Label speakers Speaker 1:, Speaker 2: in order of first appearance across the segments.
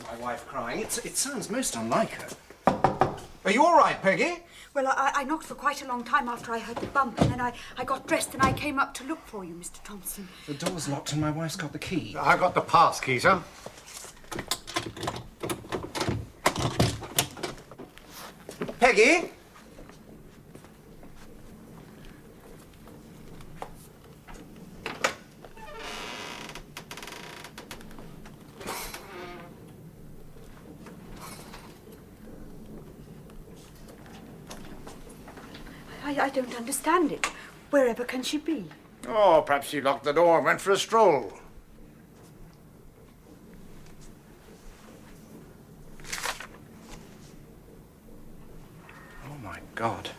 Speaker 1: My wife crying. It sounds most unlike her. Are you all right, Peggy?
Speaker 2: Well, I knocked for quite a long time after I heard the bump, and then I got dressed and I came up to look for you, Mr. Thompson.
Speaker 1: The door's locked and my wife's got the key.
Speaker 3: I've got the pass key, sir.
Speaker 1: Peggy?
Speaker 2: I don't understand it. Wherever can she be?
Speaker 3: Oh, perhaps she locked the door and went for a stroll.
Speaker 1: Oh, my God.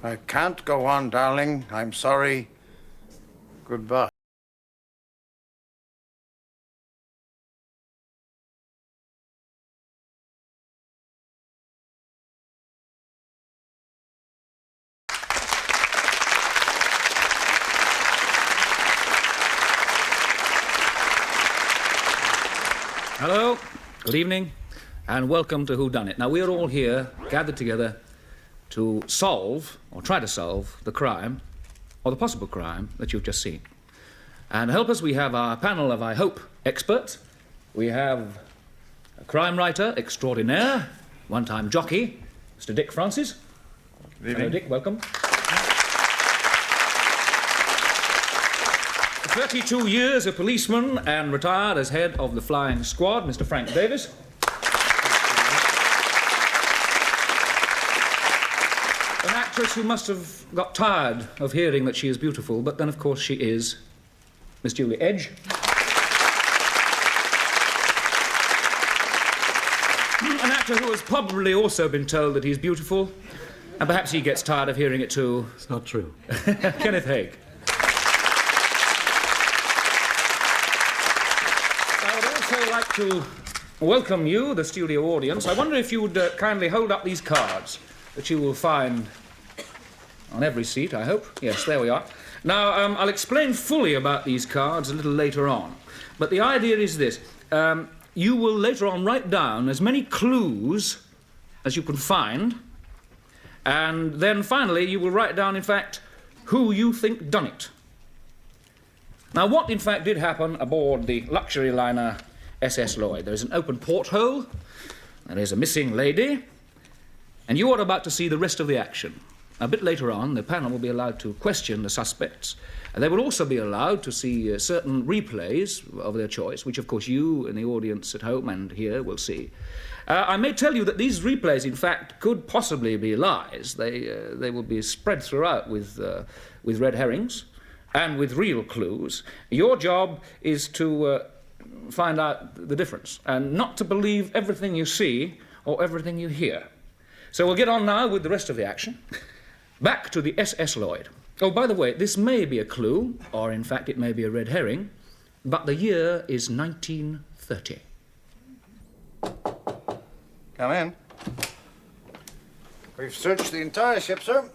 Speaker 3: I can't go on, darling. I'm sorry. Goodbye.
Speaker 4: Hello, good evening, and welcome to Whodunnit. Now, we're all here, gathered together, to solve, or try to solve, the crime, or the possible crime, that you've just seen. And to help us, we have our panel of, I hope, experts. We have a crime writer extraordinaire, one-time jockey, Mr. Dick Francis.
Speaker 3: Good evening.
Speaker 4: Hello, Dick, welcome. 32 years a policeman and retired as head of the flying squad, Mr. Frank Davis. An actress who must have got tired of hearing that she is beautiful, but then, of course, she is Miss Julie Edge. An actor who has probably also been told that he's beautiful, and perhaps he gets tired of hearing it too.
Speaker 5: It's not true.
Speaker 4: Kenneth Haig. I'd like to welcome you, the studio audience. I wonder if you would kindly hold up these cards that you will find on every seat, I hope. Yes, there we are. Now, I'll explain fully about these cards a little later on. But the idea is this. You will later on write down as many clues as you can find, and then finally you will write down, in fact, who you think done it. Now, what, in fact, did happen aboard the luxury liner SS Lloyd? There is an open porthole, there is a missing lady, and you are about to see the rest of the action. A bit later on, the panel will be allowed to question the suspects, and they will also be allowed to see certain replays of their choice, which, of course, you and the audience at home and here will see. I may tell you that these replays, in fact, could possibly be lies. They will be spread throughout with red herrings and with real clues. Your job is to find out the difference and not to believe everything you see or everything you hear. So we'll get on now with the rest of the action. Back to the SS Lloyd. Oh, by the way, this may be a clue, or in fact it may be a red herring, but the year is 1930.
Speaker 1: Come in.
Speaker 3: We've searched the entire ship, sir.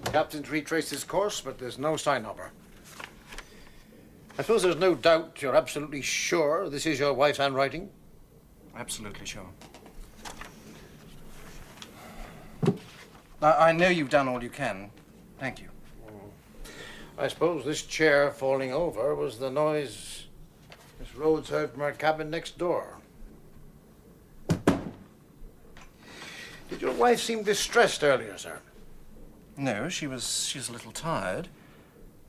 Speaker 3: Captain's retraced his course, but there's no sign of her. I suppose there's no doubt you're absolutely sure this is your wife's handwriting?
Speaker 1: Absolutely sure. I know you've done all you can. Thank you.
Speaker 3: I suppose this chair falling over was the noise Miss Rhodes heard from her cabin next door. Did your wife seem distressed earlier, sir?
Speaker 1: No, she's a little tired.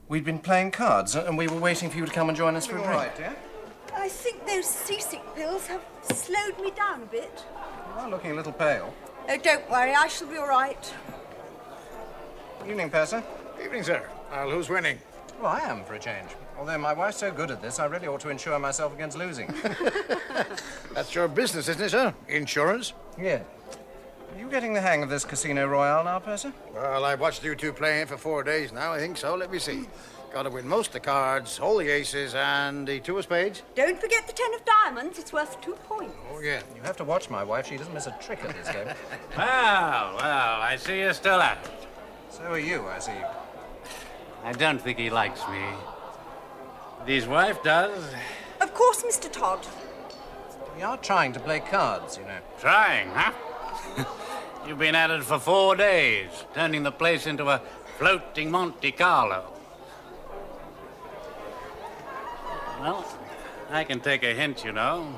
Speaker 1: We'd been playing cards, and we were waiting for you to come and join us for a drink.
Speaker 3: All right, dear?
Speaker 2: I think those seasick pills have slowed me down a bit.
Speaker 1: You are looking a little pale.
Speaker 2: Oh, don't worry, I shall be all right.
Speaker 1: Evening, Percy.
Speaker 3: Evening, sir. Well, who's winning?
Speaker 1: Well, I am, for a change. Although my wife's so good at this, I really ought to insure myself against losing.
Speaker 3: That's your business, isn't it, sir? Insurance?
Speaker 1: Yeah. Are you getting the hang of this Casino Royale now, Percy?
Speaker 3: Well, I've watched you two playing it for 4 days now. I think so. Let me see. Got to win most of the cards, all the aces, and the 2 of spades.
Speaker 2: Don't forget the 10 of diamonds. It's worth 2 points.
Speaker 3: Oh, yeah.
Speaker 1: You have to watch my wife. She doesn't miss a trick at this game.
Speaker 6: Well, I see you're still at it.
Speaker 1: So are you, I see.
Speaker 6: I don't think he likes me. His wife does.
Speaker 2: Of course, Mr. Todd.
Speaker 1: We are trying to play cards, you know.
Speaker 6: Trying, huh? You've been at it for 4 days, turning the place into a floating Monte Carlo. Well, I can take a hint, you know.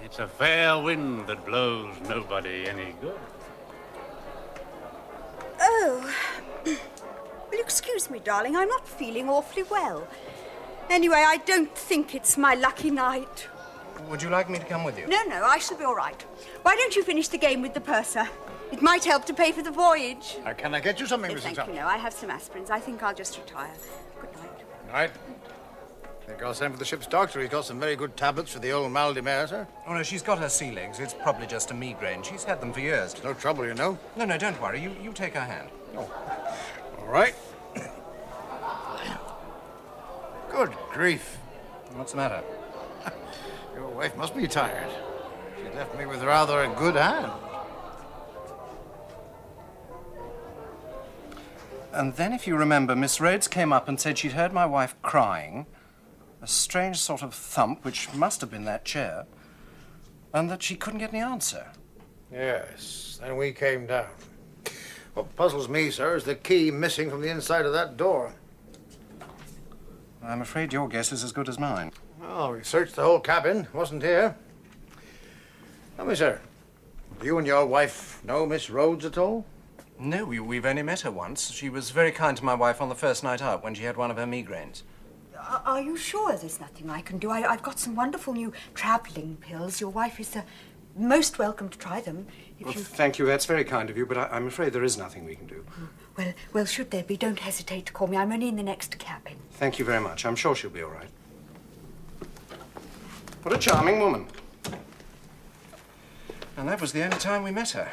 Speaker 6: It's a fair wind that blows nobody any good.
Speaker 2: Oh. Well, excuse me, darling. I'm not feeling awfully well. Anyway, I don't think it's my lucky night.
Speaker 1: Would you like me to come with you?
Speaker 2: No, I shall be all right. Why don't you finish the game with the purser? It might help to pay for the voyage.
Speaker 3: Can I get you something, Mrs.
Speaker 2: Thank
Speaker 3: Thompson?
Speaker 2: you. No, I have some aspirins. I think I'll just retire. Good night.
Speaker 3: Right. I think I'll send for the ship's doctor. He's got some very good tablets for the old mal de mer, sir.
Speaker 1: Oh, no, she's got her sea legs. It's probably just a migraine. She's had them for years.
Speaker 3: No trouble, you know.
Speaker 1: No, don't worry. You take her hand.
Speaker 3: Oh. All right. Good grief.
Speaker 1: What's the matter?
Speaker 3: Your wife must be tired. She left me with rather a good hand.
Speaker 1: And then, if you remember, Miss Rhodes came up and said she'd heard my wife crying, a strange sort of thump, which must have been that chair, and that she couldn't get any answer.
Speaker 3: Yes, then we came down. What puzzles me, sir, is the key missing from the inside of that door.
Speaker 1: I'm afraid your guess is as good as mine.
Speaker 3: Oh, we searched the whole cabin. Wasn't here. Tell me, sir, do you and your wife know Miss Rhodes at all?
Speaker 1: No, we've only met her once. She was very kind to my wife on the first night out when she had one of her migraines.
Speaker 2: Are you sure there's nothing I can do? I've got some wonderful new travelling pills. Your wife is most welcome to try them.
Speaker 1: Thank you. That's very kind of you, but I'm afraid there is nothing we can do.
Speaker 2: Well, should there be, don't hesitate to call me. I'm only in the next cabin.
Speaker 1: Thank you very much. I'm sure she'll be all right. What a charming woman. And that was the only time we met her.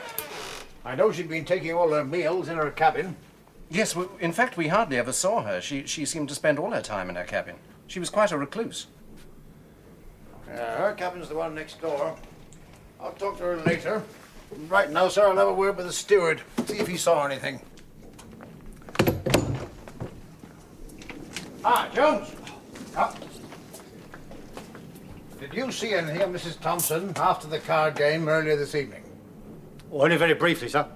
Speaker 3: I know she'd been taking all her meals in her cabin.
Speaker 1: Yes, in fact, we hardly ever saw her. She seemed to spend all her time in her cabin. She was quite a recluse.
Speaker 3: Her cabin's the one next door. I'll talk to her later. Right now, sir, I'll have a word with the steward. See if he saw anything. Jones. Did you see anything of Mrs. Thompson after the card game earlier this evening?
Speaker 5: Oh, only very briefly, sir.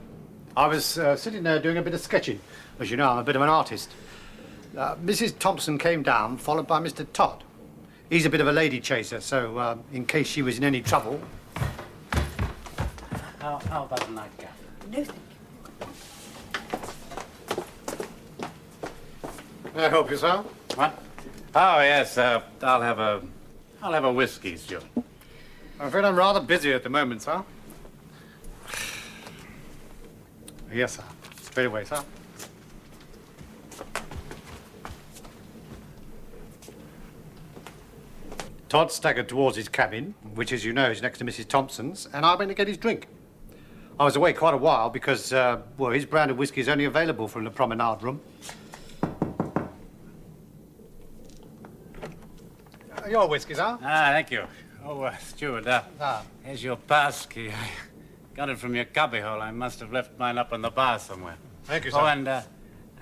Speaker 5: I was sitting there doing a bit of sketching. As you know, I'm a bit of an artist. Mrs. Thompson came down, followed by Mr. Todd. He's a bit of a lady chaser, so in case she was in any trouble...
Speaker 6: How about a nightcap?
Speaker 2: No, thank you.
Speaker 3: I hope you, sir.
Speaker 6: What? Oh, yes, I'll have a whiskey, Joe.
Speaker 5: I'm afraid I'm rather busy at the moment, sir. Yes, sir. Straight away, sir. Todd staggered towards his cabin, which, as you know, is next to Mrs. Thompson's, and I went to get his drink. I was away quite a while because, his brand of whiskey is only available from the promenade room. Your whiskey, sir?
Speaker 6: Thank you. Oh, steward, here's your pass key. I got it from your cubbyhole. I must have left mine up in the bar somewhere.
Speaker 3: Thank you, sir.
Speaker 6: Oh, and I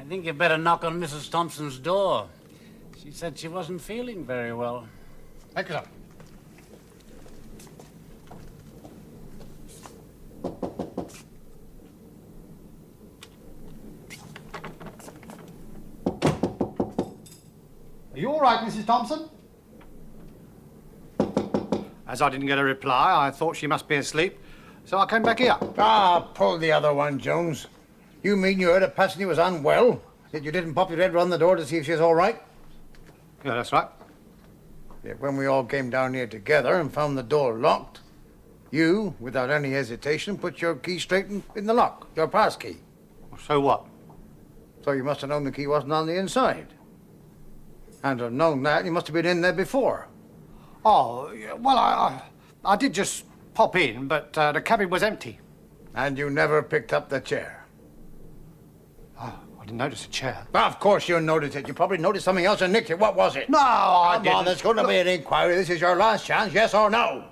Speaker 6: think you better knock on Mrs. Thompson's door. She said she wasn't feeling very well.
Speaker 3: Thank you, sir.
Speaker 5: Are you all right, Mrs. Thompson? As I didn't get a reply, I thought she must be asleep, so I came back here.
Speaker 3: Pull the other one, Jones. You mean you heard a passenger was unwell? Yet you didn't pop your head round the door to see if she was all right?
Speaker 5: Yeah, that's right.
Speaker 3: Yet when we all came down here together and found the door locked, you, without any hesitation, put your key straight in the lock, your pass key.
Speaker 5: So what?
Speaker 3: So you must have known the key wasn't on the inside. And to have known that, you must have been in there before.
Speaker 5: Oh, well, I did just pop in, but the cabin was empty.
Speaker 3: And you never picked up the chair.
Speaker 5: Oh, I didn't notice a chair.
Speaker 3: Well, of course you noticed it. You probably noticed something else and nicked it. What was it?
Speaker 5: No, I
Speaker 3: Come
Speaker 5: didn't.
Speaker 3: on, there's going to be an inquiry. This is your last chance, yes or no?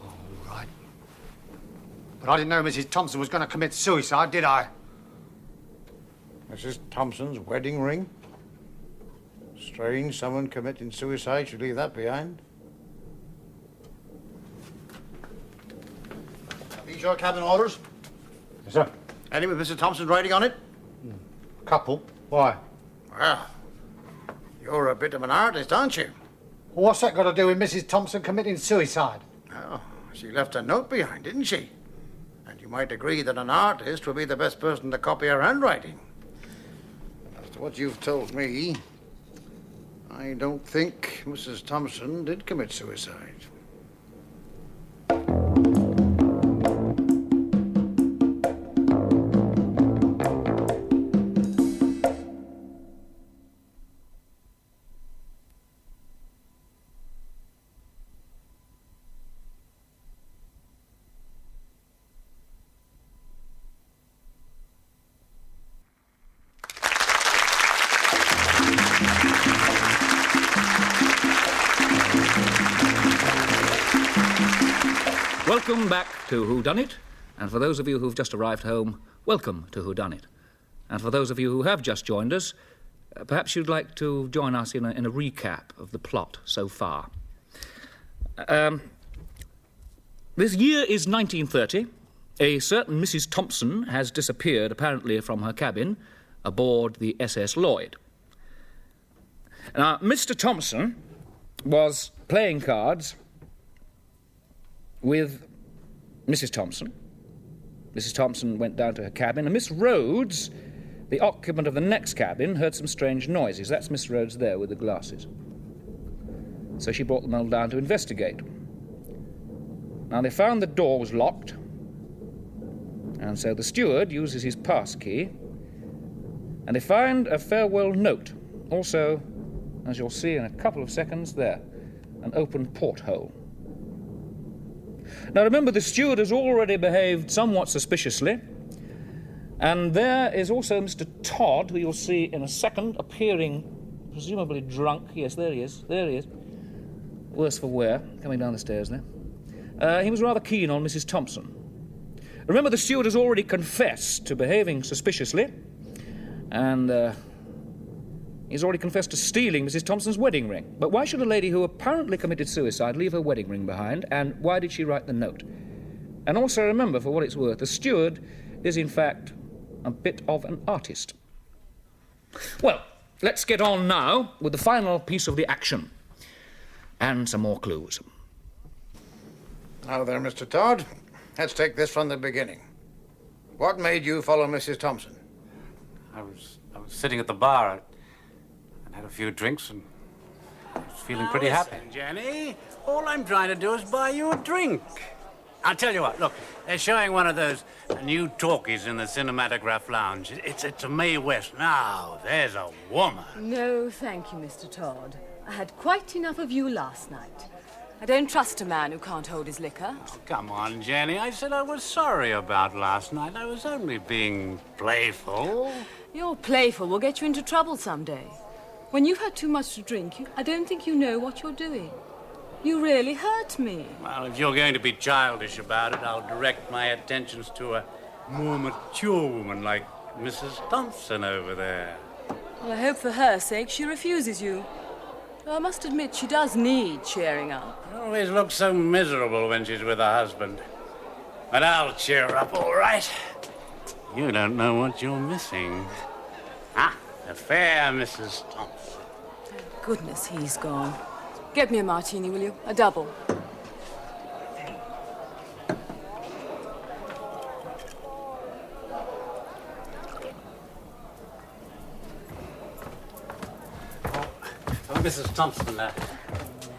Speaker 5: All right. But I didn't know Mrs. Thompson was going to commit suicide, did I?
Speaker 3: Mrs. Thompson's wedding ring? Strange, someone committing suicide should leave that behind. Are these your cabin orders?
Speaker 5: Yes, sir.
Speaker 3: Any with Mrs. Thompson's writing on it?
Speaker 5: Couple. Why?
Speaker 3: Well, you're a bit of an artist, aren't you?
Speaker 5: What's that got to do with Mrs. Thompson committing suicide?
Speaker 3: Oh, she left a note behind, didn't she? And you might agree that an artist would be the best person to copy her handwriting. As to what you've told me, I don't think Mrs. Thompson did commit suicide.
Speaker 4: Welcome back to Whodunnit, and for those of you who've just arrived home, welcome to Whodunnit. And for those of you who have just joined us, perhaps you'd like to join us in a recap of the plot so far. This year is 1930. A certain Mrs. Thompson has disappeared, apparently from her cabin, aboard the SS Lloyd. Now, Mr. Thompson was playing cards with Mrs. Thompson. Mrs. Thompson went down to her cabin, and Miss Rhodes, the occupant of the next cabin, heard some strange noises. That's Miss Rhodes there with the glasses. So she brought them all down to investigate. Now, they found the door was locked, and so the steward uses his pass key, and they find a farewell note. Also, as you'll see in a couple of seconds there, an open porthole. Now, remember, the steward has already behaved somewhat suspiciously, and there is also Mr. Todd, who you'll see in a second, appearing presumably drunk. Yes, there he is. Worse for wear, coming down the stairs there. He was rather keen on Mrs. Thompson. Remember, the steward has already confessed to behaving suspiciously, and he's already confessed to stealing Mrs. Thompson's wedding ring. But why should a lady who apparently committed suicide leave her wedding ring behind, and why did she write the note? And also remember, for what it's worth, the steward is, in fact, a bit of an artist. Well, let's get on now with the final piece of the action, and some more clues.
Speaker 3: Now there, Mr. Todd, let's take this from the beginning. What made you follow Mrs. Thompson?
Speaker 6: I was sitting at the bar. I had a few drinks and I was feeling pretty happy. Jenny, all I'm trying to do is buy you a drink. I'll tell you what, look, they're showing one of those new talkies in the Cinematograph Lounge. It's a Mae West. Now, there's a woman.
Speaker 7: No, thank you, Mr. Todd. I had quite enough of you last night. I don't trust a man who can't hold his liquor.
Speaker 6: Oh, come on, Jenny. I said I was sorry about last night. I was only being playful.
Speaker 7: Your playful will get you into trouble someday. When you've had too much to drink, I don't think you know what you're doing. You really hurt me.
Speaker 6: Well, if you're going to be childish about it, I'll direct my attentions to a more mature woman like Mrs. Thompson over there.
Speaker 7: Well, I hope for her sake she refuses you. Though I must admit she does need cheering up.
Speaker 6: She always looks so miserable when she's with her husband. But I'll cheer her up, all right. You don't know what you're missing. Ah, the fair Mrs. Thompson.
Speaker 7: Thank goodness he's gone. Get me a martini, will you? A double.
Speaker 6: Mrs. Thompson,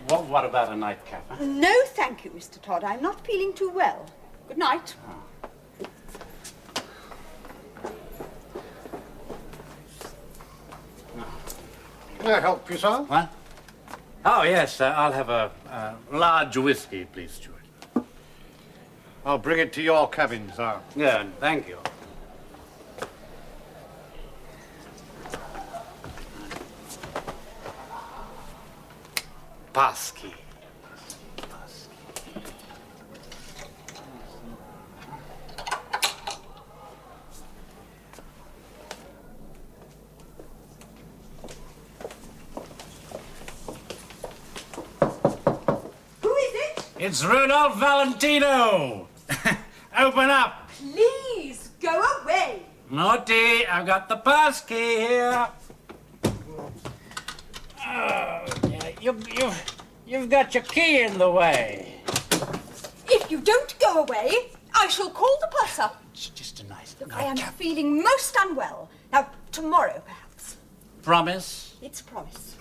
Speaker 6: what about a nightcap?
Speaker 2: No, thank you, Mr. Todd. I'm not feeling too well. Good night.
Speaker 3: Can I help you, sir?
Speaker 6: What? Oh, yes, I'll have a large whiskey, please, Stuart.
Speaker 5: I'll bring it to your cabin, sir.
Speaker 6: Yeah, thank you. Passkey. It's Rudolph Valentino! Open up!
Speaker 2: Please, go away.
Speaker 6: Naughty, I've got the pass key here. Oh, yeah, you've got your key in the way.
Speaker 2: If you don't go away, I shall call the purser.
Speaker 6: It's just a nice
Speaker 2: Look, I am feeling most unwell. Now, tomorrow, perhaps.
Speaker 6: Promise?
Speaker 2: It's a promise.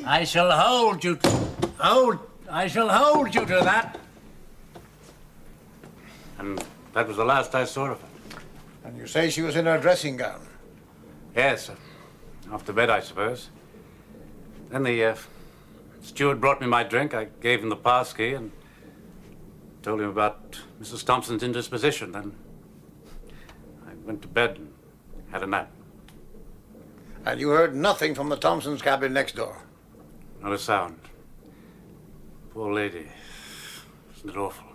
Speaker 6: I shall hold you to that. And that was the last I saw of her.
Speaker 3: And you say she was in her dressing gown?
Speaker 6: Yes, off to bed, I suppose. Then the steward brought me my drink. I gave him the pass key and told him about Mrs. Thompson's indisposition. Then I went to bed and had a nap.
Speaker 3: And you heard nothing from the Thompsons' cabin next door?
Speaker 6: Not a sound. Poor lady. Isn't it awful?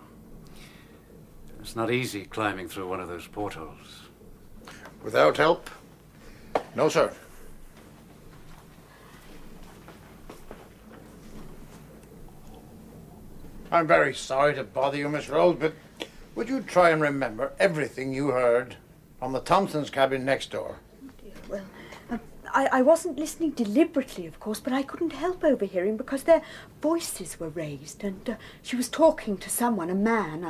Speaker 6: It's not easy climbing through one of those portholes.
Speaker 3: Without help? No, sir. I'm very sorry to bother you, Miss Rhodes, but would you try and remember everything you heard from the Thompsons' cabin next door?
Speaker 2: Oh dear, well, I wasn't listening deliberately, of course, but I couldn't help overhearing because their voices were raised, and she was talking to someone, a man,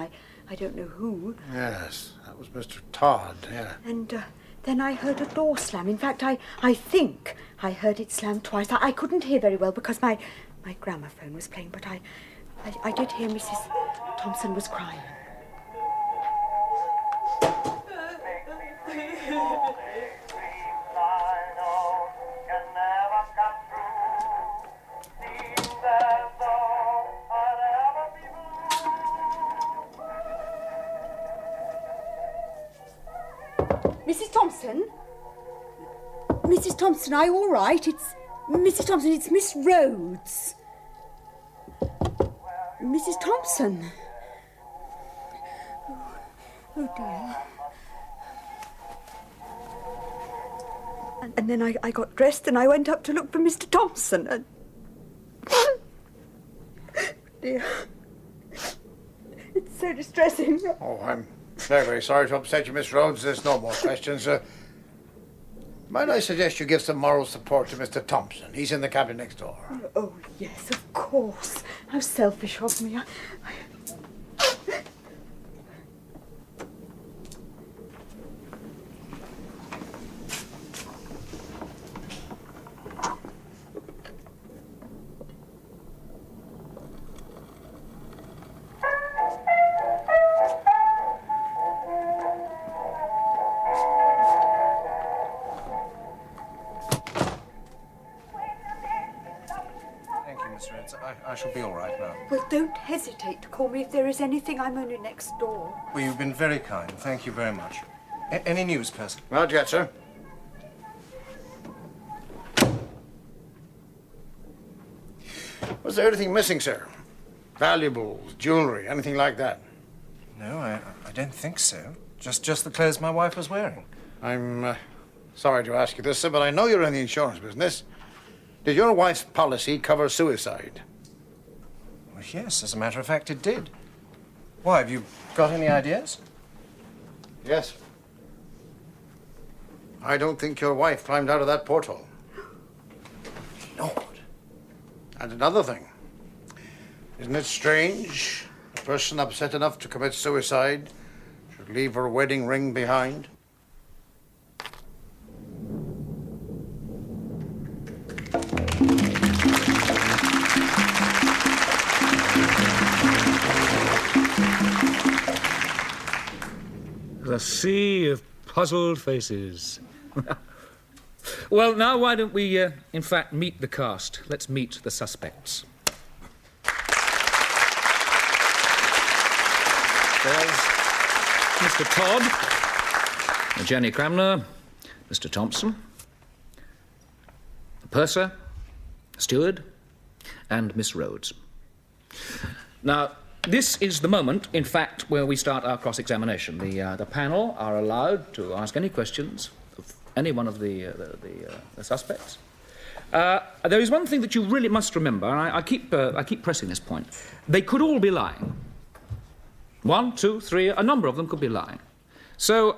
Speaker 2: I don't know who.
Speaker 3: Yes, that was Mr. Todd, yeah.
Speaker 2: And then I heard a door slam. In fact, I think I heard it slam twice. I couldn't hear very well because my gramophone was playing, but I did hear Mrs. Thompson was crying. Mrs. Thompson? Mrs. Thompson, are you all right? It's Mrs. Thompson, it's Miss Rhodes. Mrs. Thompson. Oh dear. And then I got dressed and I went up to look for Mr. Thompson and... dear. It's so distressing.
Speaker 3: Oh, I'm very, very sorry to upset you, Miss Rhodes. There's no more questions. Might I suggest you give some moral support to Mr. Thompson? He's in the cabin next door.
Speaker 2: Oh, yes, of course. How selfish of me.
Speaker 1: I shall be all right now.
Speaker 2: Well, don't hesitate to call me if there is anything. I'm only next door.
Speaker 1: Well, you've been very kind. Thank you very much. Any news, Percy?
Speaker 3: Not yet, sir. Was there anything missing, sir? Valuables, jewelry, anything like that?
Speaker 1: No, I don't think so. Just the clothes my wife was wearing.
Speaker 3: I'm sorry to ask you this, sir, but I know you're in the insurance business. Did your wife's policy cover suicide?
Speaker 1: Well, yes, as a matter of fact, it did. Why, have you got any ideas?
Speaker 3: Yes. I don't think your wife climbed out of that porthole.
Speaker 1: Lord.
Speaker 3: And another thing. Isn't it strange? A person upset enough to commit suicide should leave her wedding ring behind?
Speaker 4: A sea of puzzled faces. Well, now why don't we, in fact, meet the cast? Let's meet the suspects. There's Mr. Todd, Jenny Cramner, Mr. Thompson, the purser, the steward, and Miss Rhodes. Now, this is the moment, in fact, where we start our cross-examination. The panel are allowed to ask any questions of any one of the suspects. There is one thing that you really must remember, and I keep pressing this point. They could all be lying. 1, 2, 3, a number of them could be lying. So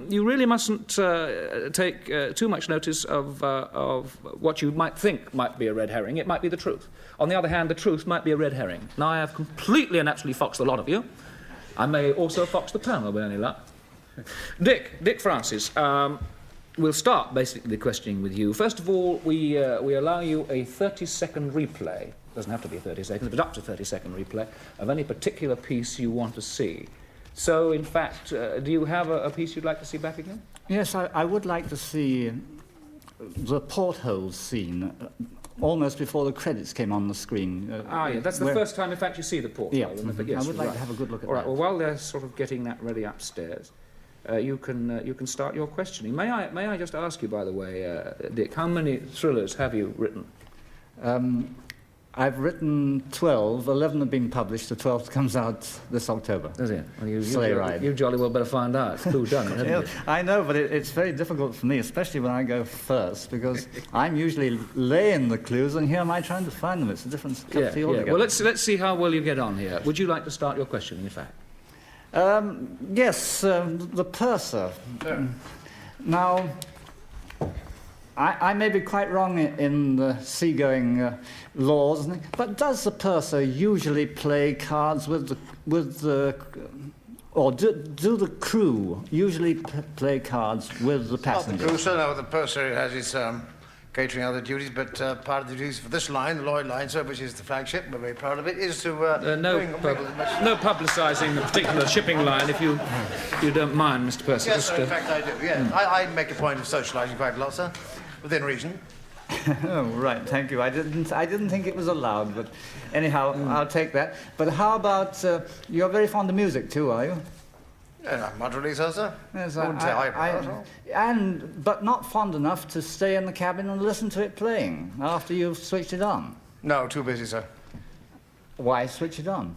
Speaker 4: you really mustn't take too much notice of what you might think might be a red herring. It might be the truth. On the other hand, the truth might be a red herring. Now, I have completely and absolutely foxed the lot of you. I may also fox the panel with any luck. Dick Francis, we'll start basically the questioning with you. First of all, we allow you a 30-second replay. Doesn't have to be 30 seconds, but up to 30-second replay of any particular piece you want to see. So, in fact, do you have a piece you'd like to see back again?
Speaker 8: Yes, I would like to see the porthole scene almost before the credits came on the screen.
Speaker 4: Yeah, that's the first time, in fact, you see the porthole.
Speaker 8: Yeah,
Speaker 4: yes,
Speaker 8: I would like to have a good look at that.
Speaker 4: All right, well, while they're sort of getting that ready upstairs, you can start your questioning. May I just ask you, by the way, Dick, how many thrillers have you written?
Speaker 8: I've written 12. 11 have been published. The 12th comes out this October.
Speaker 4: Does it? Well,
Speaker 8: Sleigh Ride.
Speaker 4: You jolly well better find out. Whodunnit, haven't you?
Speaker 8: I know, but it's very difficult for me, especially when I go first, because I'm usually laying the clues, and here am I trying to find them. It's a different cup of tea altogether.
Speaker 4: Well, let's see how well you get on here. Would you like to start your questioning, in fact?
Speaker 8: Yes, the purser. Now, I may be quite wrong in the seagoing laws, but does the purser usually play cards with the or do the crew usually play cards with the passengers?
Speaker 3: Not the crew, sir. No, the purser has his catering other duties, but part of the duties for this line, the Lloyd line, sir, which is the flagship, we're very proud of it, is to
Speaker 4: no publicising the particular shipping line, if you don't mind, Mr. Percival.
Speaker 3: Yes, sir, in fact I do. Yeah, I make a point of socialising quite a lot, sir. Within reason.
Speaker 8: Oh, right, thank you. I didn't think it was allowed, but anyhow, I'll take that. But how about, you're very fond of music too, are you?
Speaker 3: Yeah, moderately so, sir.
Speaker 8: Yes,
Speaker 3: I wouldn't say hyper.
Speaker 8: But not fond enough to stay in the cabin and listen to it playing after you've switched it on?
Speaker 3: No, too busy, sir.
Speaker 8: Why switch it on?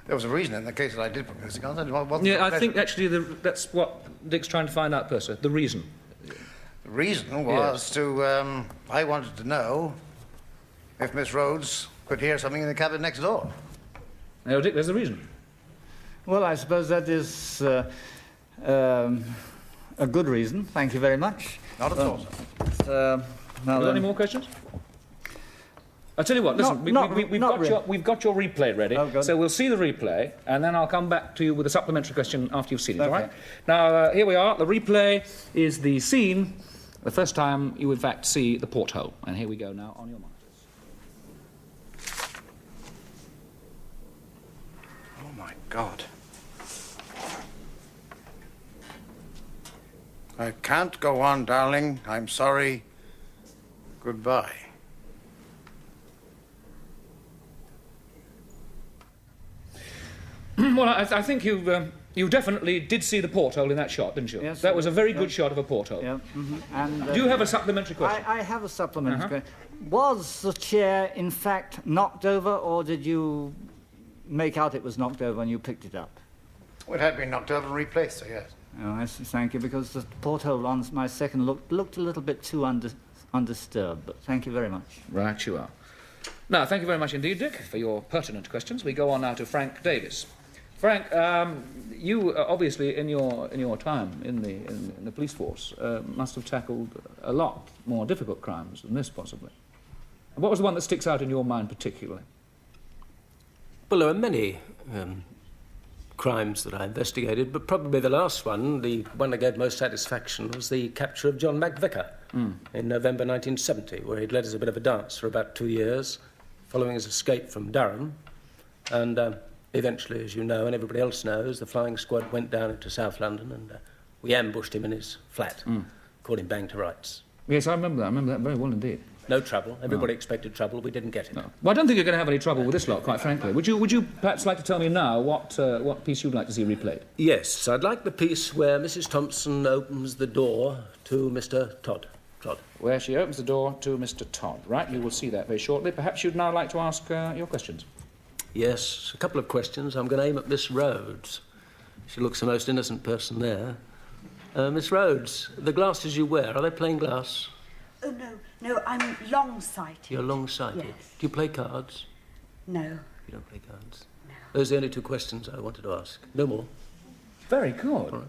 Speaker 3: There was a reason in the case that I did put music on.
Speaker 4: Yeah, I think actually that's what Dick's trying to find out, Purser, the reason.
Speaker 3: The reason was to, I wanted to know if Miss Rhodes could hear something in the cabin next door.
Speaker 4: Now, Dick, there's the reason.
Speaker 8: Well, I suppose that is a good reason. Thank you very much.
Speaker 3: Not at all, sir.
Speaker 4: Have you got any more questions? I'll tell you what, listen, we've got your replay ready, so we'll see the replay, and then I'll come back to you with a supplementary question after you've seen it, all right? Now, here we are. The replay is the scene, the first time you, in fact, see the porthole. And here we go now on your monitors.
Speaker 3: Oh, my God. I can't go on, darling. I'm sorry. Goodbye.
Speaker 4: Well, I think you definitely did see the porthole in that shot, didn't you?
Speaker 8: Yes.
Speaker 4: That was a very good shot of a porthole.
Speaker 8: Yeah. Mm-hmm. And,
Speaker 4: do you have a supplementary question?
Speaker 8: I have a supplementary question. Was the chair, in fact, knocked over, or did you make out it was knocked over and you picked it up?
Speaker 3: Well, it had been knocked over and replaced, so yes.
Speaker 8: Oh, thank you, because the porthole on my second looked a little bit too undisturbed, but thank you very much.
Speaker 4: Right, you are. Now, thank you very much indeed, Dick, for your pertinent questions. We go on now to Frank Davis. Frank, you obviously, in your time in the police force, must have tackled a lot more difficult crimes than this, possibly. What was the one that sticks out in your mind particularly?
Speaker 9: Well, there were many crimes that I investigated, but probably the last one, the one that gave most satisfaction, was the capture of John McVicar in November 1970, where he'd led us a bit of a dance for about 2 years, following his escape from Durham, and eventually, as you know, and everybody else knows, the flying squad went down into South London and we ambushed him in his flat, called him bang to rights.
Speaker 4: Yes, I remember that very well indeed.
Speaker 9: No trouble. Everybody expected trouble. We didn't get it.
Speaker 4: No. Well, I don't think you're going to have any trouble with this lot, quite frankly. Would you perhaps like to tell me now what piece you'd like to see replayed?
Speaker 9: Yes, I'd like the piece where Mrs. Thompson opens the door to Mr. Todd.
Speaker 4: Where she opens the door to Mr. Todd. Right, you will see that very shortly. Perhaps you'd now like to ask your questions.
Speaker 9: Yes, a couple of questions. I'm going to aim at Miss Rhodes. She looks the most innocent person there. Miss Rhodes, the glasses you wear, are they plain glass?
Speaker 2: Oh, no, I'm long-sighted.
Speaker 9: You're long-sighted?
Speaker 2: Yes.
Speaker 9: Do you play cards?
Speaker 2: No.
Speaker 9: You don't play cards?
Speaker 2: No.
Speaker 9: Those are the only two questions I wanted to ask. No more.
Speaker 4: Very good.
Speaker 9: All right.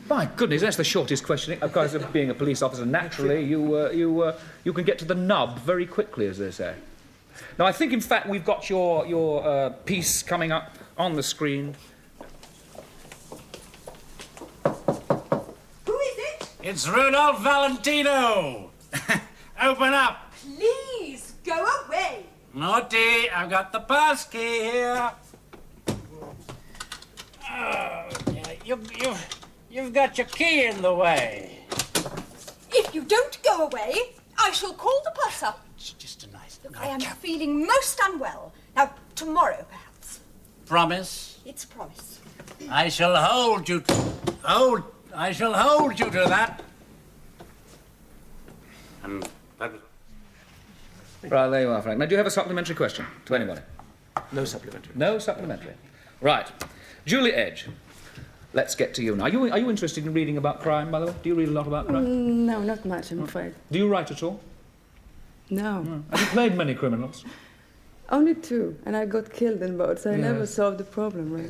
Speaker 4: My goodness, that's the shortest questioning. Of course, being a police officer, naturally, you can get to the nub very quickly, as they say. Now, I think, in fact, we've got your piece coming up on the screen.
Speaker 2: Who is it?
Speaker 6: It's Rudolph Valentino. Open up.
Speaker 2: Please, go away.
Speaker 6: Naughty, I've got the pass key here. Oh, yeah, you've got your key in the way.
Speaker 2: If you don't go away, I shall call the purser.
Speaker 6: It's just a nice
Speaker 2: Look, I am feeling most unwell. Now, tomorrow, perhaps.
Speaker 6: Promise?
Speaker 2: It's a promise.
Speaker 6: I shall hold you to... I shall hold you to that. And that...
Speaker 4: Right, there you are, Frank. Now, do you have a supplementary question to anybody?
Speaker 9: No supplementary.
Speaker 4: No supplementary. Right. Julie Edge, let's get to you now. Are you interested in reading about crime, by the way? Do you read a lot about crime?
Speaker 10: No, not much, I'm afraid.
Speaker 4: Do you write at all?
Speaker 10: No.
Speaker 4: Have you played many criminals?
Speaker 10: Only 2, and I got killed in both, so I never solved the problem, really.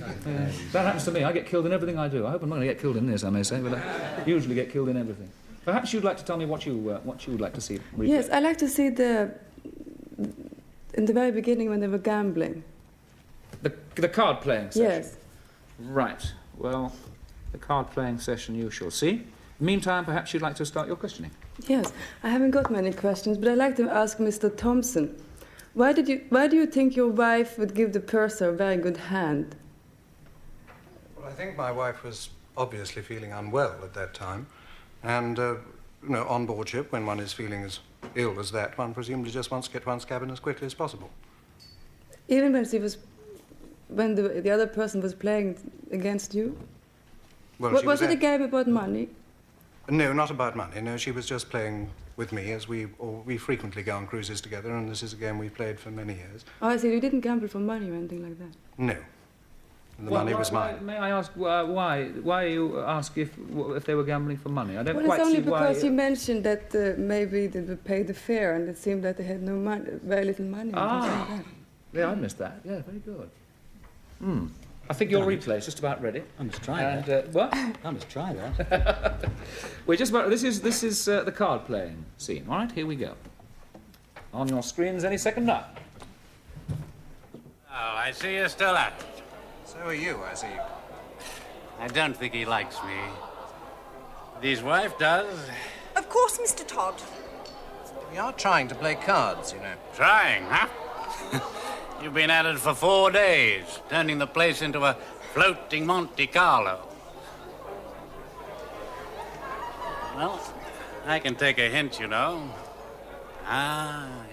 Speaker 4: That happens to me. I get killed in everything I do. I hope I'm not going to get killed in this, I may say, but I usually get killed in everything. Perhaps you'd like to tell me what you would like to see.
Speaker 10: Yes, I like to see in the very beginning when they were gambling.
Speaker 4: The card-playing session?
Speaker 10: Yes.
Speaker 4: Right. Well, the card-playing session you shall see. Meantime, perhaps you'd like to start your questioning.
Speaker 10: Yes, I haven't got many questions, but I'd like to ask Mr. Thompson, why do you think your wife would give the purser a very good hand?
Speaker 1: Well, I think my wife was obviously feeling unwell at that time. And, on board ship, when one is feeling as ill as that, one presumably just wants to get one's cabin as quickly as possible.
Speaker 10: Even when the other person was playing against you?
Speaker 1: Well,
Speaker 10: was it a game about money?
Speaker 1: No, not about money. No, she was just playing with me, as we frequently go on cruises together, and this is a game we've played for many years.
Speaker 10: Oh, I see. You didn't gamble for money or anything like that?
Speaker 1: No. The money was mine.
Speaker 4: May I ask why you ask if they were gambling for money? I don't
Speaker 10: well,
Speaker 4: quite
Speaker 10: it's only
Speaker 4: see why...
Speaker 10: because you mentioned that maybe they would pay the fare, and it seemed that they had no money, very little money.
Speaker 4: Ah,
Speaker 10: like that.
Speaker 4: Yeah, I missed that. Yeah, very good. I think your replay is just about ready.
Speaker 6: I must try that.
Speaker 4: What?
Speaker 6: I must try that.
Speaker 4: We're just about... This is the card-playing scene. All right, here we go. On your screens any second now.
Speaker 6: Oh, I see you're still at it.
Speaker 1: So are you, I see.
Speaker 6: I don't think he likes me. But his wife does.
Speaker 2: Of course, Mr. Todd.
Speaker 1: We are trying to play cards, you know.
Speaker 6: Trying, huh? You've been at it for 4 days, turning the place into a floating Monte Carlo. Well, I can take a hint, you know.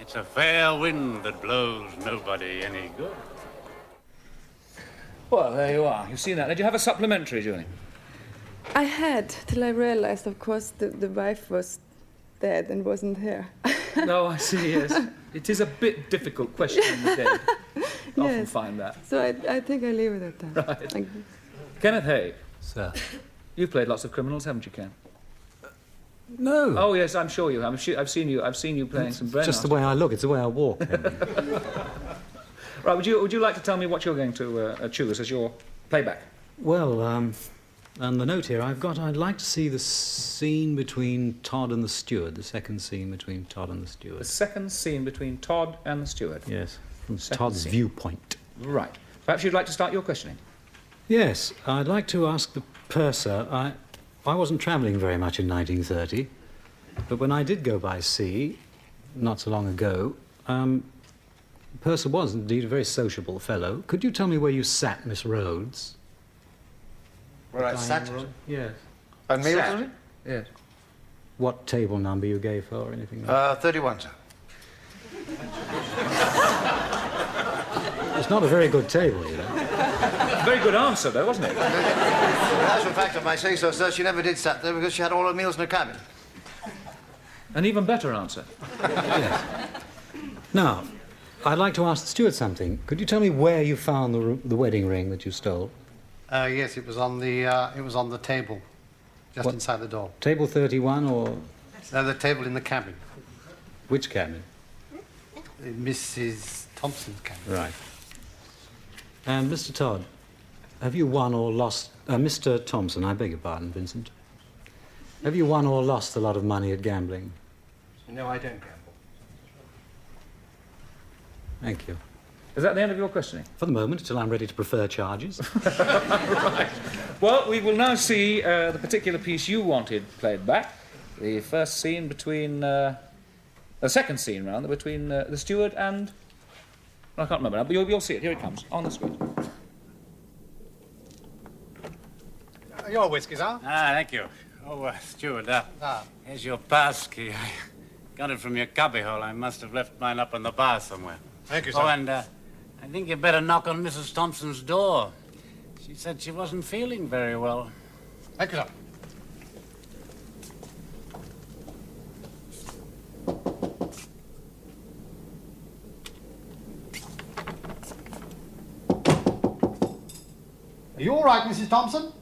Speaker 6: It's a fair wind that blows nobody any good.
Speaker 4: Well, there you are. You've seen that. Did you have a supplementary, Julie?
Speaker 10: I had, till I realized, of course, the wife was dead and wasn't here.
Speaker 4: No, I see, yes. It is a bit difficult questioning the dead. I often find that.
Speaker 10: So I think I leave it at that.
Speaker 4: Right.
Speaker 10: Thank you.
Speaker 4: Kenneth Hay.
Speaker 6: Sir.
Speaker 4: You've played lots of criminals, haven't you, Ken?
Speaker 6: No.
Speaker 4: Oh, yes, I'm sure you have. I've seen you playing some very
Speaker 6: Just
Speaker 4: nice
Speaker 6: the way I look, it's the way I walk.
Speaker 4: Right, would you like to tell me what you're going to choose as your playback?
Speaker 11: Well, on the note here I'd like to see the scene between Todd and the steward, the second scene between Todd and the steward.
Speaker 4: The second scene between Todd and the steward?
Speaker 11: Yes, from
Speaker 4: Second
Speaker 11: Todd's
Speaker 4: scene.
Speaker 11: viewpoint.
Speaker 4: Right. Perhaps you'd like to start your questioning?
Speaker 11: Yes, I'd like to ask the purser, I wasn't travelling very much in 1930, but when I did go by sea, not so long ago, Purser was indeed a very sociable fellow. Could you tell me where you sat, Miss Rhodes?
Speaker 3: Where I sat?
Speaker 11: Yes.
Speaker 3: And meals, was it?
Speaker 4: Yes.
Speaker 11: What table number you gave her or anything like that?
Speaker 3: 31, sir.
Speaker 11: It's not a very good table, you know.
Speaker 4: Very good answer, though, wasn't it?
Speaker 3: In actual fact, if I say so, sir, she never did sat there because she had all her meals in her cabin.
Speaker 4: An even better answer.
Speaker 11: Yes. Now, I'd like to ask the steward something. Could you tell me where you found the wedding ring that you stole?
Speaker 5: Yes, it was on the table, just inside the door.
Speaker 11: Table 31 or...
Speaker 5: The table in the cabin.
Speaker 11: Which cabin?
Speaker 5: Mrs. Thompson's cabin.
Speaker 11: Right. And Mr. Todd, have you won or lost... Mr. Thompson, I beg your pardon, Vincent. Have you won or lost a lot of money at gambling?
Speaker 1: No, I don't gamble.
Speaker 11: Thank you.
Speaker 4: Is that the end of your questioning?
Speaker 11: For the moment, till I'm ready to prefer charges.
Speaker 4: Right. Well, we will now see the particular piece you wanted played back. The first scene between... the second scene, rather, between the steward and... I can't remember now, but you'll see it. Here it comes, on the screen.
Speaker 5: Your whiskey, sir.
Speaker 6: Ah, thank you. Oh, steward, here's your pass key. I got it from your cubbyhole. I must have left mine up in the bar somewhere.
Speaker 5: Thank you, sir.
Speaker 6: Oh, and I think you better knock on Mrs. Thompson's door. She said she wasn't feeling very well.
Speaker 5: Thank you, sir. Are you all right, Mrs. Thompson?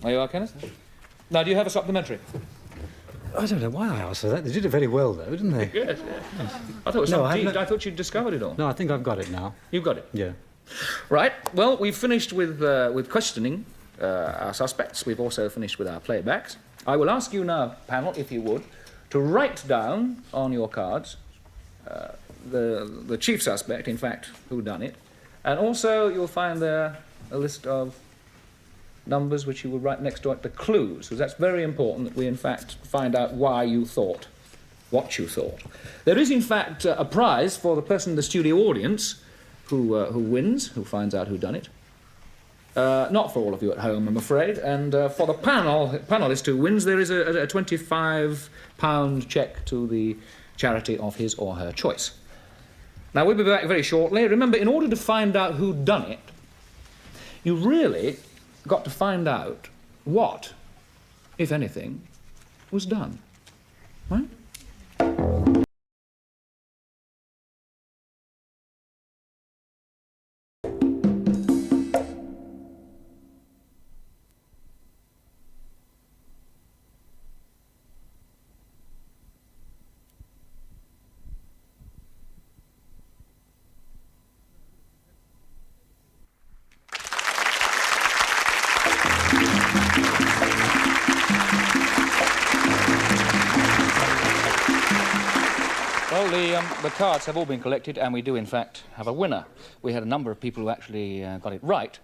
Speaker 4: Are you all right, Kenneth? Now, do you have a supplementary?
Speaker 11: I don't know why I asked for that. They did it very well, though, didn't they?
Speaker 4: Yes. I thought it was I thought you'd discovered it all.
Speaker 11: No, I think I've got it now.
Speaker 4: You've got it?
Speaker 11: Yeah.
Speaker 4: Right. Well, we've finished with questioning our suspects. We've also finished with our playbacks. I will ask you now, panel, if you would, to write down on your cards the chief suspect, in fact, whodunit, and also you'll find there a list of numbers which you will write next to it, the clues, because that's very important that we, in fact, find out why you thought, what you thought. There is, in fact, a prize for the person in the studio audience who wins, who finds out who done it. Not for all of you at home, I'm afraid. And for the panelist who wins, there is a £25 cheque to the charity of his or her choice. Now, we'll be back very shortly. Remember, in order to find out who done it, you really got to find out what, if anything, was done. Right? The cards have all been collected, and we do, in fact, have a winner. We had a number of people who actually got it right,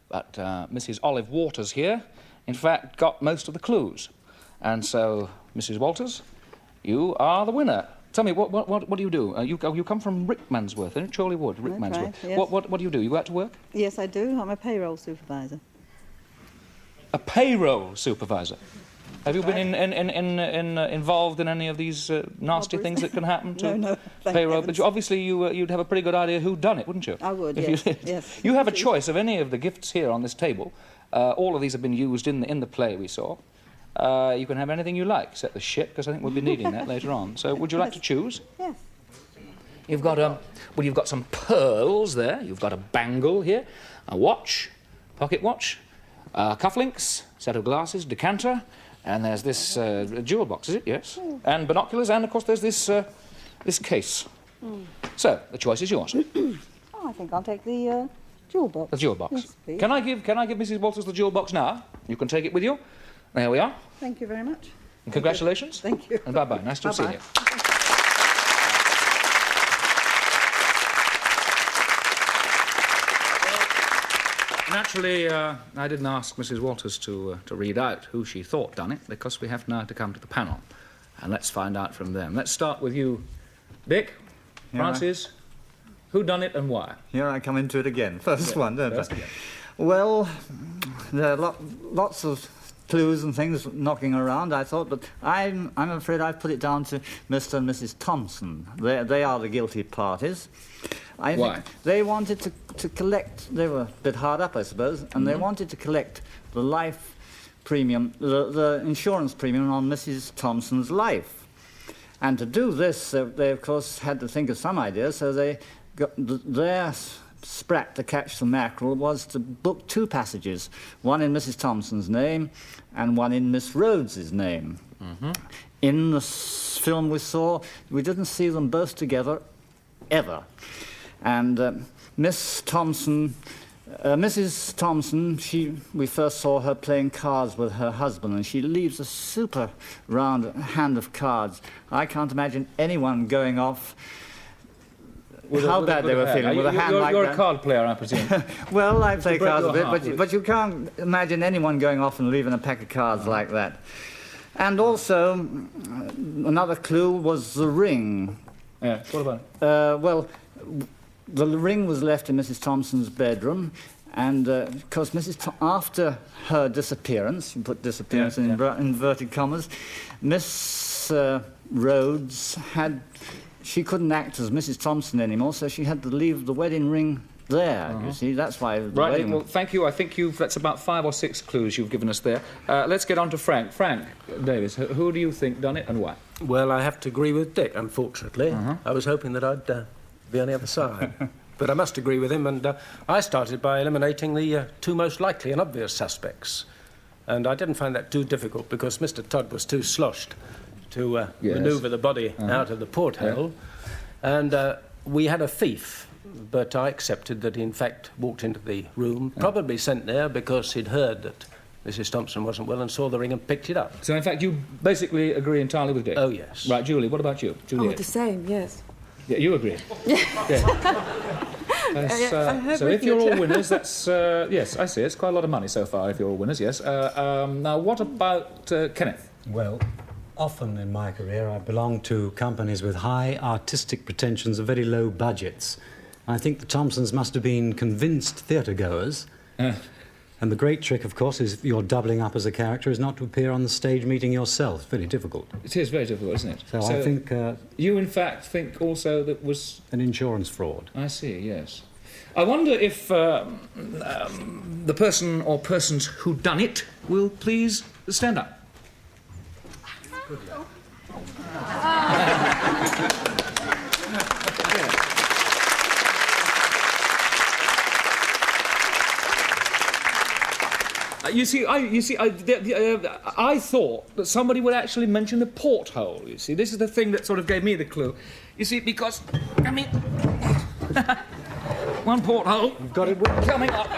Speaker 4: but Mrs. Olive Waters here, in fact, got most of the clues. And so, Mrs. Walters, you are the winner. Tell me, what do you do? You come from Rickmansworth, isn't it? Chorley Wood, Rickmansworth.
Speaker 12: Right, yes.
Speaker 4: What do you do? You go out to work?
Speaker 12: Yes, I do. I'm a payroll supervisor.
Speaker 4: A payroll supervisor? Have you been involved in any of these nasty things that can happen to
Speaker 12: No,
Speaker 4: payroll? But obviously you'd have a pretty good idea who done it, wouldn't you?
Speaker 12: I would, yes.
Speaker 4: You have a choice of any of the gifts here on this table. All of these have been used in the play we saw. You can have anything you like, except the shit, because I think we'll be needing that later on. So would you like to choose?
Speaker 12: Yes.
Speaker 4: You've got you've got some pearls there. You've got a bangle here, a watch, pocket watch, cufflinks, set of glasses, decanter. And there's this jewel box, is it? Yes. And binoculars, and of course there's this this case. So the choice is yours.
Speaker 12: I think I'll take the jewel box.
Speaker 4: The jewel box.
Speaker 12: Yes, please.
Speaker 4: Can I give Mrs. Walters the jewel box now? You can take it with you. There we are.
Speaker 12: Thank you very much.
Speaker 4: And congratulations.
Speaker 12: Thank you.
Speaker 4: And bye-bye. Nice to have seen you. Naturally, I didn't ask Mrs. Walters to read out who she thought done it, because we have now to come to the panel. And let's find out from them. Let's start with you, Dick, Francis. Who done it and why?
Speaker 8: Here I come into it again. First one, don't
Speaker 4: first
Speaker 8: I?
Speaker 4: again.
Speaker 8: Well, there are lots of clues and things knocking around, I thought, but I'm afraid I've put it down to Mr. and Mrs. Thompson. They are the guilty parties. I
Speaker 4: Why?
Speaker 8: think they wanted to collect, they were a bit hard up, I suppose, and they wanted to collect the life premium, the insurance premium on Mrs. Thompson's life. And to do this, they of course had to think of some idea, so they got their sprat to catch the mackerel was to book two passages, one in Mrs. Thompson's name and one in Miss Rhodes's name. In the film we saw, we didn't see them both together ever. And Mrs. Thompson, we first saw her playing cards with her husband, and she leaves a super round hand of cards. I can't imagine anyone going off. How bad they were feeling with a hand like that.
Speaker 4: You're a card player, I presume.
Speaker 8: Well, I play cards a bit, but you can't imagine anyone going off and leaving a pack of cards like that. And also, another clue was the ring.
Speaker 4: Yeah, what about it?
Speaker 8: Well, the ring was left in Mrs. Thompson's bedroom, and because after her disappearance, you put disappearance in inverted commas, Miss Rhodes she couldn't act as Mrs. Thompson anymore, so she had to leave the wedding ring there, you see. That's why the wedding...
Speaker 4: Well, thank you. I think that's about 5 or 6 clues you've given us there. Let's get on to Frank. Frank Davis, who do you think done it and why?
Speaker 9: Well, I have to agree with Dick, unfortunately. I was hoping that I'd be on the other side. But I must agree with him, and I started by eliminating the 2 most likely and obvious suspects. And I didn't find that too difficult, because Mr. Todd was too sloshed to manoeuvre the body out of the porthole. And we had a thief, but I accepted that he, in fact, walked into the room, probably sent there because he'd heard that Mrs. Thompson wasn't well and saw the ring and picked it up.
Speaker 4: So, in fact, you basically agree entirely with Dick?
Speaker 9: Oh, yes.
Speaker 4: Right, Julie, what about you? Juliet?
Speaker 10: Oh, the same, yes.
Speaker 4: Yeah, you agree? So if you're all winners, that's... yes, I see. It's quite a lot of money so far if you're all winners, yes. Now, what about Kenneth?
Speaker 11: Well, often in my career I belonged to companies with high artistic pretensions and very low budgets. I think the Thompsons must have been convinced theatre-goers. And the great trick, of course, is if you're doubling up as a character, is not to appear on the stage meeting yourself. Very difficult.
Speaker 4: It is very difficult, isn't it?
Speaker 11: So I think...
Speaker 4: you, in fact, think also that was...
Speaker 11: An insurance fraud.
Speaker 4: I see, yes. I wonder if the person or persons who done it will please stand up. I thought that somebody would actually mention the porthole, you see. This is the thing that sort of gave me the clue. You see, because, I mean... one porthole.
Speaker 11: You've got it
Speaker 4: coming up.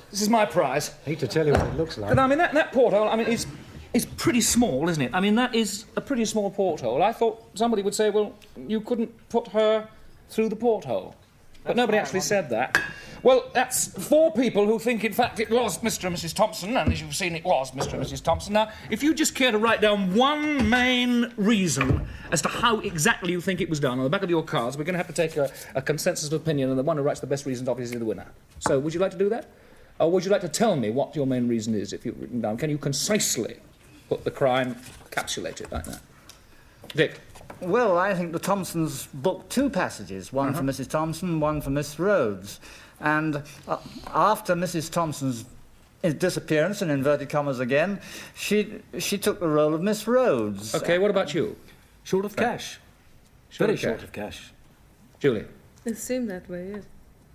Speaker 4: This is my prize.
Speaker 11: I hate to tell you what it looks like.
Speaker 4: But, I mean, that porthole, I mean, it's pretty small, isn't it? I mean, that is a pretty small porthole. I thought somebody would say, well, you couldn't put her through the porthole. But nobody actually said that. Well, that's 4 people who think, in fact, it was Mr. and Mrs. Thompson, and as you've seen, it was Mr. and Mrs. Thompson. Now, if you just care to write down one main reason as to how exactly you think it was done on the back of your cards, we're going to have to take a consensus of opinion, and the one who writes the best reasons, obviously, is the winner. So, would you like to do that? Or would you like to tell me what your main reason is, if you've written down? Can you concisely put the crime, encapsulate it like that? Dick?
Speaker 8: Well, I think the Thompsons booked 2 passages, one for Mrs. Thompson, one for Miss Rhodes. And after Mrs. Thompson's disappearance, in inverted commas again, she took the role of Miss Rhodes.
Speaker 4: OK, what about you?
Speaker 9: Short of cash. Very short of cash.
Speaker 4: Julie?
Speaker 10: It seemed that way,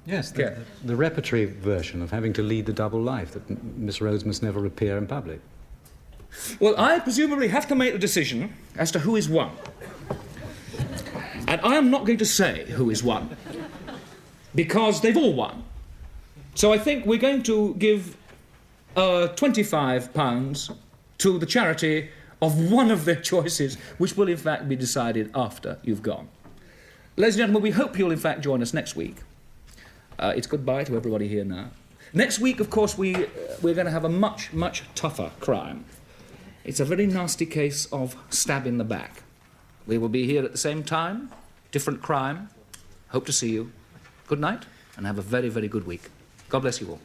Speaker 10: yes.
Speaker 11: Yes, the repertory version of having to lead the double life, that Miss Rhodes must never appear in public.
Speaker 4: Well, I presumably have to make the decision as to who is won. And I am not going to say who is won, because they've all won. So I think we're going to give £25 to the charity of one of their choices, which will in fact be decided after you've gone. Ladies and gentlemen, we hope you'll in fact join us next week. It's goodbye to everybody here now. Next week, of course, we're going to have a much, much tougher crime. It's a very nasty case of stab in the back. We will be here at the same time, different crime. Hope to see you. Good night, and have a very, very good week. God bless you all.